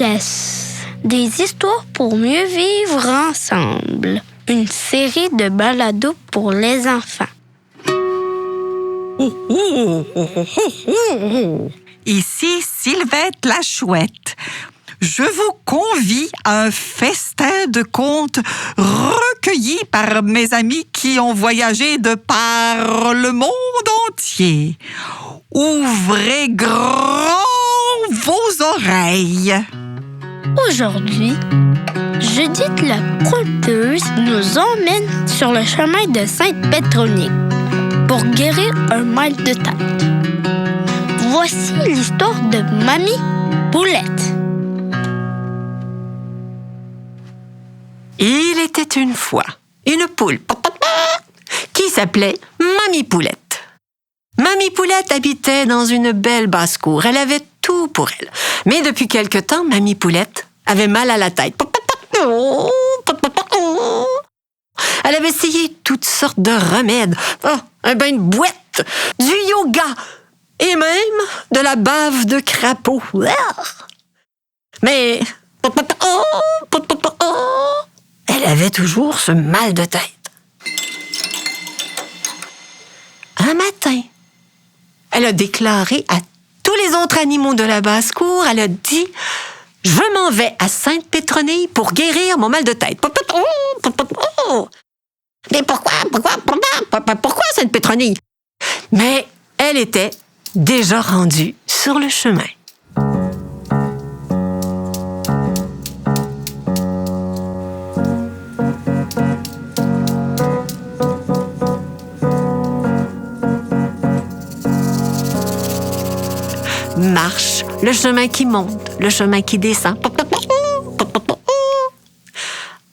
sagesse. Des histoires pour mieux vivre ensemble. Une série de balados pour les enfants. Ici Sylvette la Chouette. Je vous convie à un festin de contes recueillis par mes amis qui ont voyagé de par le monde entier. Ouvrez grand vos oreilles. Aujourd'hui, Judith la conteuse nous emmène sur le chemin de Sainte-Pétronique pour guérir un mal de tête. Voici l'histoire de Mamie Poulette. Il était une fois une poule qui s'appelait Mamie Poulette. Mamie Poulette habitait dans une belle basse-cour. Elle avait tout pour elle. Mais depuis quelque temps, Mamie Poulette avait mal à la tête. Elle avait essayé toutes sortes de remèdes. Un bain de boîte, du yoga et même de la bave de crapaud. Mais elle avait toujours ce mal de tête. Un matin, elle a déclaré à tous les autres animaux de la basse-cour, elle a dit « Je m'en vais à Sainte-Pétronille pour guérir mon mal de tête. » Mais pourquoi Sainte-Pétronille? Mais elle était déjà rendue sur le chemin. Marche, le chemin qui monte, le chemin qui descend.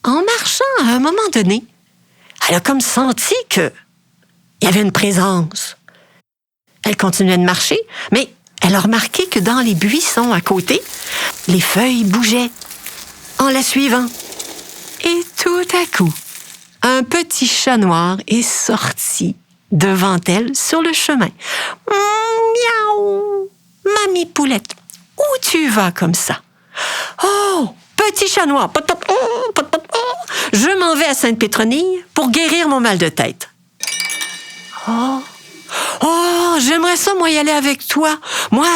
En marchant, à un moment donné, elle a comme senti qu'il y avait une présence. Elle continuait de marcher, mais elle a remarqué que dans les buissons à côté, les feuilles bougeaient en la suivant. Et tout à coup, un petit chat noir est sorti devant elle sur le chemin. Miaou! Mamie Poulette, où tu vas comme ça? Oh, petit chat noir, je m'en vais à Sainte-Pétronille pour guérir mon mal de tête. Oh, j'aimerais ça, moi, y aller avec toi. Moi,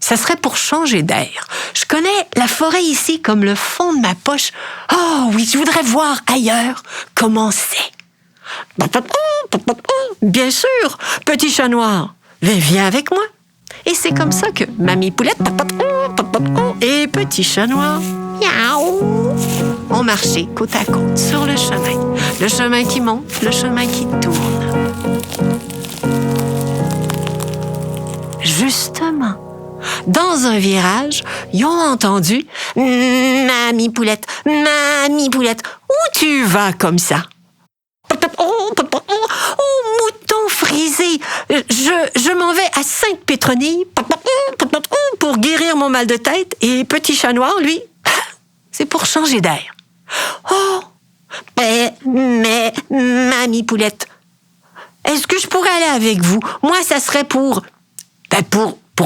ça serait pour changer d'air. Je connais la forêt ici comme le fond de ma poche. Oh oui, je voudrais voir ailleurs comment c'est. Bien sûr, petit chat noir, viens avec moi. Et c'est comme ça que Mamie Poulette et petit chat noir ont marché côte à côte sur le chemin. Le chemin qui monte, le chemin qui tourne. Justement, dans un virage, ils ont entendu « Mamie Poulette, où tu vas comme ça? » Oh, mouton frisé, je m'en vais à Sainte-Pétronille pour guérir mon mal de tête. Et petit chat noir, lui, c'est pour changer d'air. Oh, mais Mamie Poulette, est-ce que je pourrais aller avec vous? Moi, ça serait pour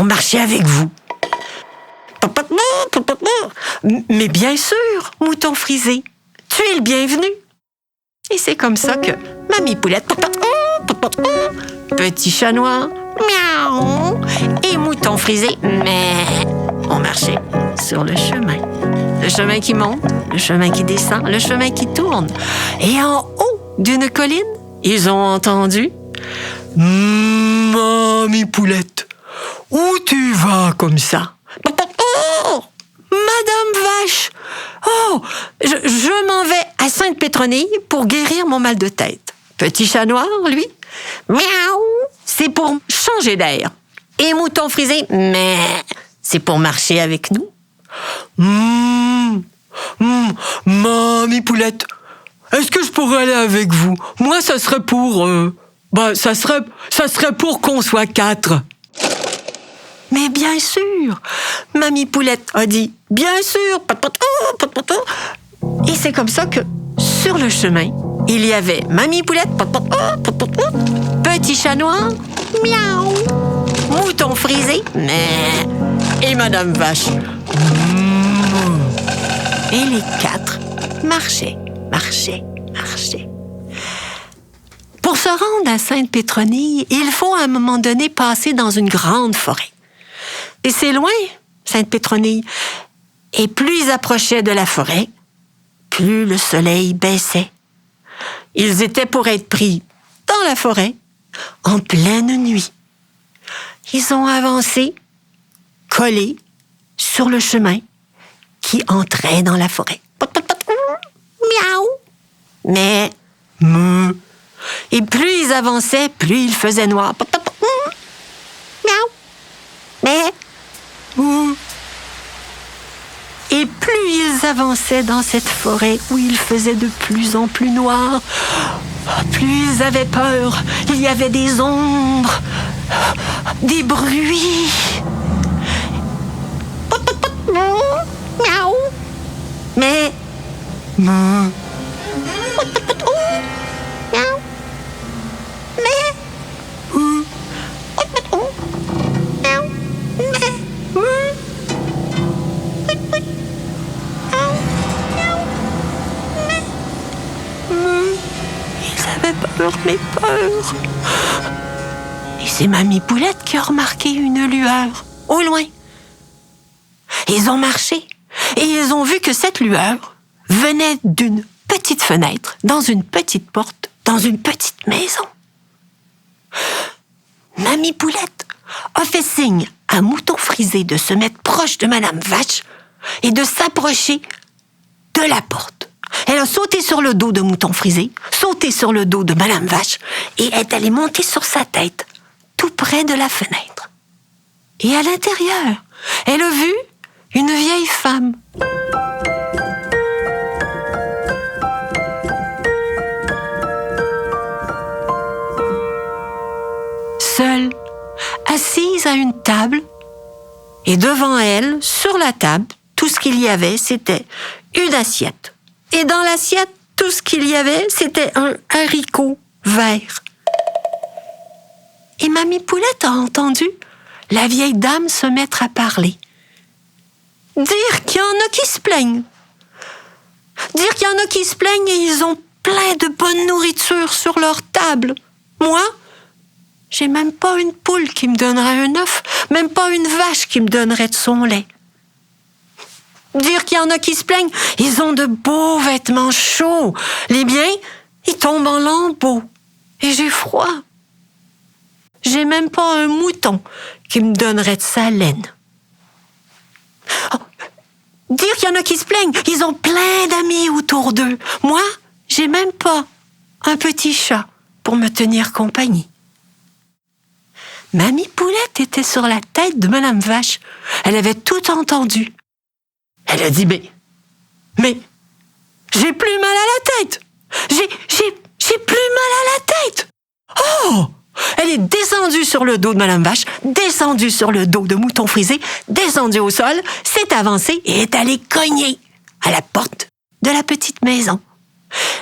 marcher avec vous. Mais bien sûr, mouton frisé, tu es le bienvenu. Et c'est comme ça que Mamie Poulette, petit chat noir, miaou, et mouton frisé, mais ont marché sur le chemin. Le chemin qui monte, le chemin qui descend, le chemin qui tourne. Et en haut d'une colline, ils ont entendu « Mamie Poulette, où tu vas comme ça? » Madame Vache, je m'en vais à Sainte-Pétronille pour guérir mon mal de tête. Petit chat noir, lui, miaou, c'est pour changer d'air. Et mouton frisé, mais c'est pour marcher avec nous. Mamie Poulette, est-ce que je pourrais aller avec vous? Moi, ça serait pour... ça serait pour qu'on soit 4. Mais bien sûr, Mamie Poulette a dit « Bien sûr !» Et c'est comme ça que, sur le chemin, il y avait Mamie Poulette, petit chat noir, miaou, mouton frisé, mais... et Madame Vache. Et les 4 marchaient. Pour se rendre à Sainte-Pétronille, il faut à un moment donné passer dans une grande forêt. Et c'est loin, Sainte-Pétronille. Et plus ils approchaient de la forêt, plus le soleil baissait. Ils étaient pour être pris dans la forêt en pleine nuit. Ils ont avancé, collés sur le chemin qui entrait dans la forêt. Miaou! Mais, meuh! Et plus ils avançaient, plus il faisait noir. Miaou! Mais, meuh! Et plus ils avançaient dans cette forêt où il faisait de plus en plus noir, plus ils avaient peur. Il y avait des ombres, des bruits. Miaou! Mais, meuh! Miaou! Mais, meuh! Miaou! Mais, meuh! Ils avaient peur, mais peur. Et c'est Mamie Poulette qui a remarqué une lueur au loin. Ils ont marché et ils ont vu que cette lueur venait d'une petite fenêtre, dans une petite porte, dans une petite maison. Mamie Poulette a fait signe à Mouton Frisé de se mettre proche de Madame Vache et de s'approcher de la porte. Elle a sauté sur le dos de Mouton Frisé, sauté sur le dos de Madame Vache et est allée monter sur sa tête, tout près de la fenêtre. Et à l'intérieur, elle a vu une vieille femme. Seule, assise à une table, et devant elle, sur la table, tout ce qu'il y avait, c'était une assiette. Et dans l'assiette, tout ce qu'il y avait, c'était un haricot vert. Et Mamie Poulette a entendu la vieille dame se mettre à parler. Dire qu'il y en a qui se plaignent. Dire qu'il y en a qui se plaignent et ils ont plein de bonne nourriture sur leur table. Moi, j'ai même pas une poule qui me donnerait un œuf, même pas une vache qui me donnerait de son lait. Dire qu'il y en a qui se plaignent, ils ont de beaux vêtements chauds. Les miens, ils tombent en lambeaux. Et j'ai froid. J'ai même pas un mouton qui me donnerait de sa laine. Oh, dire qu'il y en a qui se plaignent, ils ont plein d'amis autour d'eux. Moi, j'ai même pas un petit chat pour me tenir compagnie. Mamie Poulette était sur la tête de Madame Vache. Elle avait tout entendu. Elle a dit, mais, j'ai plus mal à la tête. J'ai plus mal à la tête. Oh! Elle est descendue sur le dos de Madame Vache, descendue sur le dos de Mouton Frisé, descendue au sol, s'est avancée et est allée cogner à la porte de la petite maison.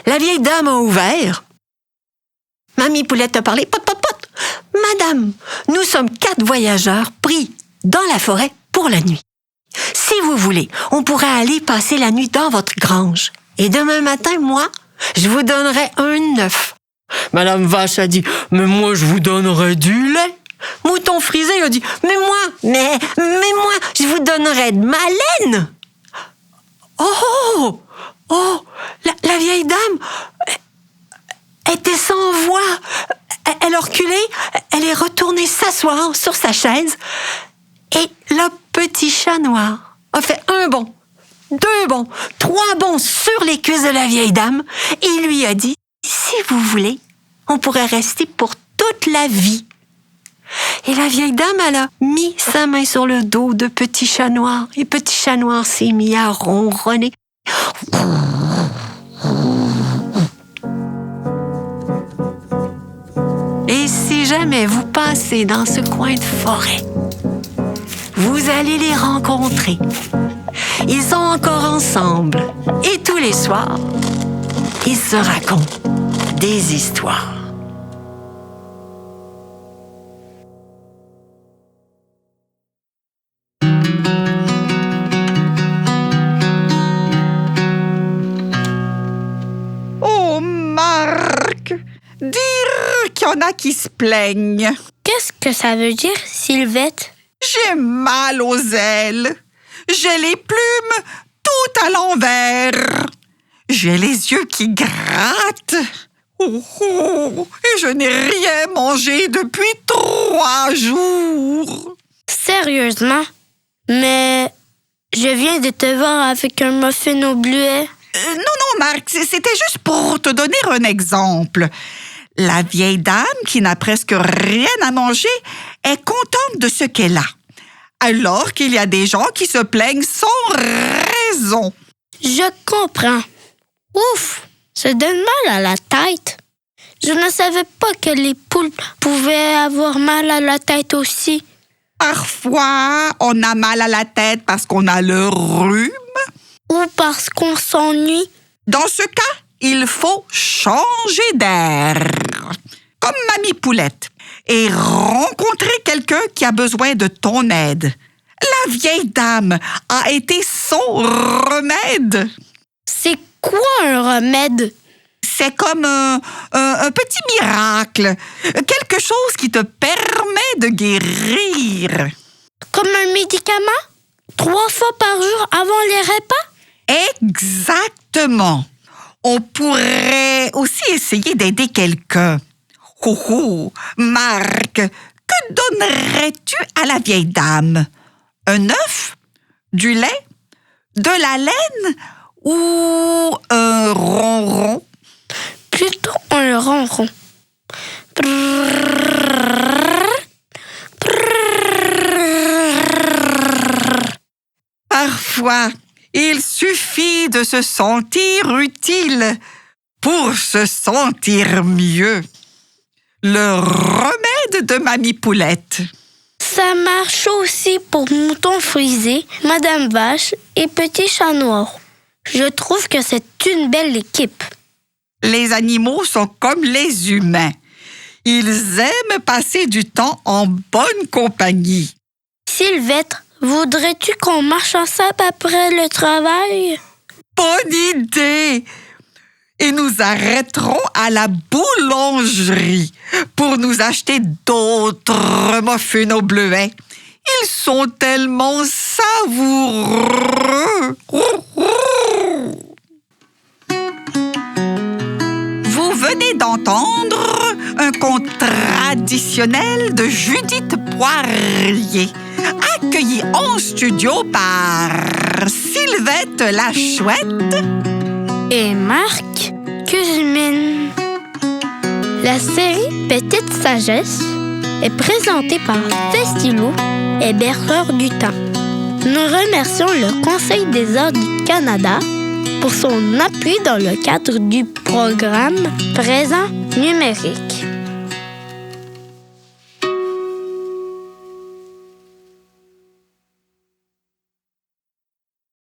La vieille dame a ouvert. Mamie Poulette a parlé, pot. Madame, nous sommes 4 voyageurs pris dans la forêt pour la nuit. Si vous voulez, on pourrait aller passer la nuit dans votre grange. Et demain matin, moi, je vous donnerai un œuf. Madame Vache a dit, mais moi, je vous donnerai du lait. Mouton Frisé a dit, mais moi, je vous donnerai de ma laine. Oh, la vieille dame était sans voix. Elle a reculé, elle est retournée s'asseoir sur sa chaise et le petit chat noir a fait 1 bond, 2 bonds, 3 bonds sur les cuisses de la vieille dame et lui a dit, si vous voulez, on pourrait rester pour toute la vie. Et la vieille dame, elle a mis sa main sur le dos de Petit Chat Noir et Petit Chat Noir s'est mis à ronronner. Et si jamais vous passez dans ce coin de forêt, vous allez les rencontrer. Ils sont encore ensemble et tous les soirs, ils se racontent des histoires. en a qui se plaignent. Qu'est-ce que ça veut dire, Sylvette? J'ai mal aux ailes. J'ai les plumes tout à l'envers. J'ai les yeux qui grattent. Et je n'ai rien mangé depuis 3 jours. Sérieusement? Mais je viens de te voir avec un muffin au bleuet. Non, Marc, c'était juste pour te donner un exemple. La vieille dame, qui n'a presque rien à manger, est contente de ce qu'elle a. Alors qu'il y a des gens qui se plaignent sans raison. Je comprends. Ouf, ça donne mal à la tête. Je ne savais pas que les poules pouvaient avoir mal à la tête aussi. Parfois, on a mal à la tête parce qu'on a le rhume. Ou parce qu'on s'ennuie. Dans ce cas, il faut changer d'air. Comme Mamie Poulette. Et rencontrer quelqu'un qui a besoin de ton aide. La vieille dame a été son remède. C'est quoi un remède? C'est comme un petit miracle. Quelque chose qui te permet de guérir. Comme un médicament? 3 fois par jour avant les repas? Exactement. On pourrait aussi essayer d'aider quelqu'un. Marc, que donnerais-tu à la vieille dame? Un œuf? Du lait? De la laine? Ou un ronron? Plutôt un ronron. Parfois, il suffit de se sentir utile pour se sentir mieux. Le remède de Mamie Poulette. Ça marche aussi pour Mouton Frisé, Madame Vache et Petit Chat Noir. Je trouve que c'est une belle équipe. Les animaux sont comme les humains. Ils aiment passer du temps en bonne compagnie. Sylvette, voudrais-tu qu'on marche ensemble après le travail? Bonne idée! Et nous arrêterons à la boulangerie pour nous acheter d'autres muffins au bleuet. Ils sont tellement savoureux. Vous venez d'entendre un conte traditionnel de Judith Poirier, accueilli en studio par Sylvette la Chouette et Marc Cusmin. La série Petite Sagesse est présentée par Festilo et Berceur du Temps. Nous remercions le Conseil des arts du Canada pour son appui dans le cadre du programme Présent numérique.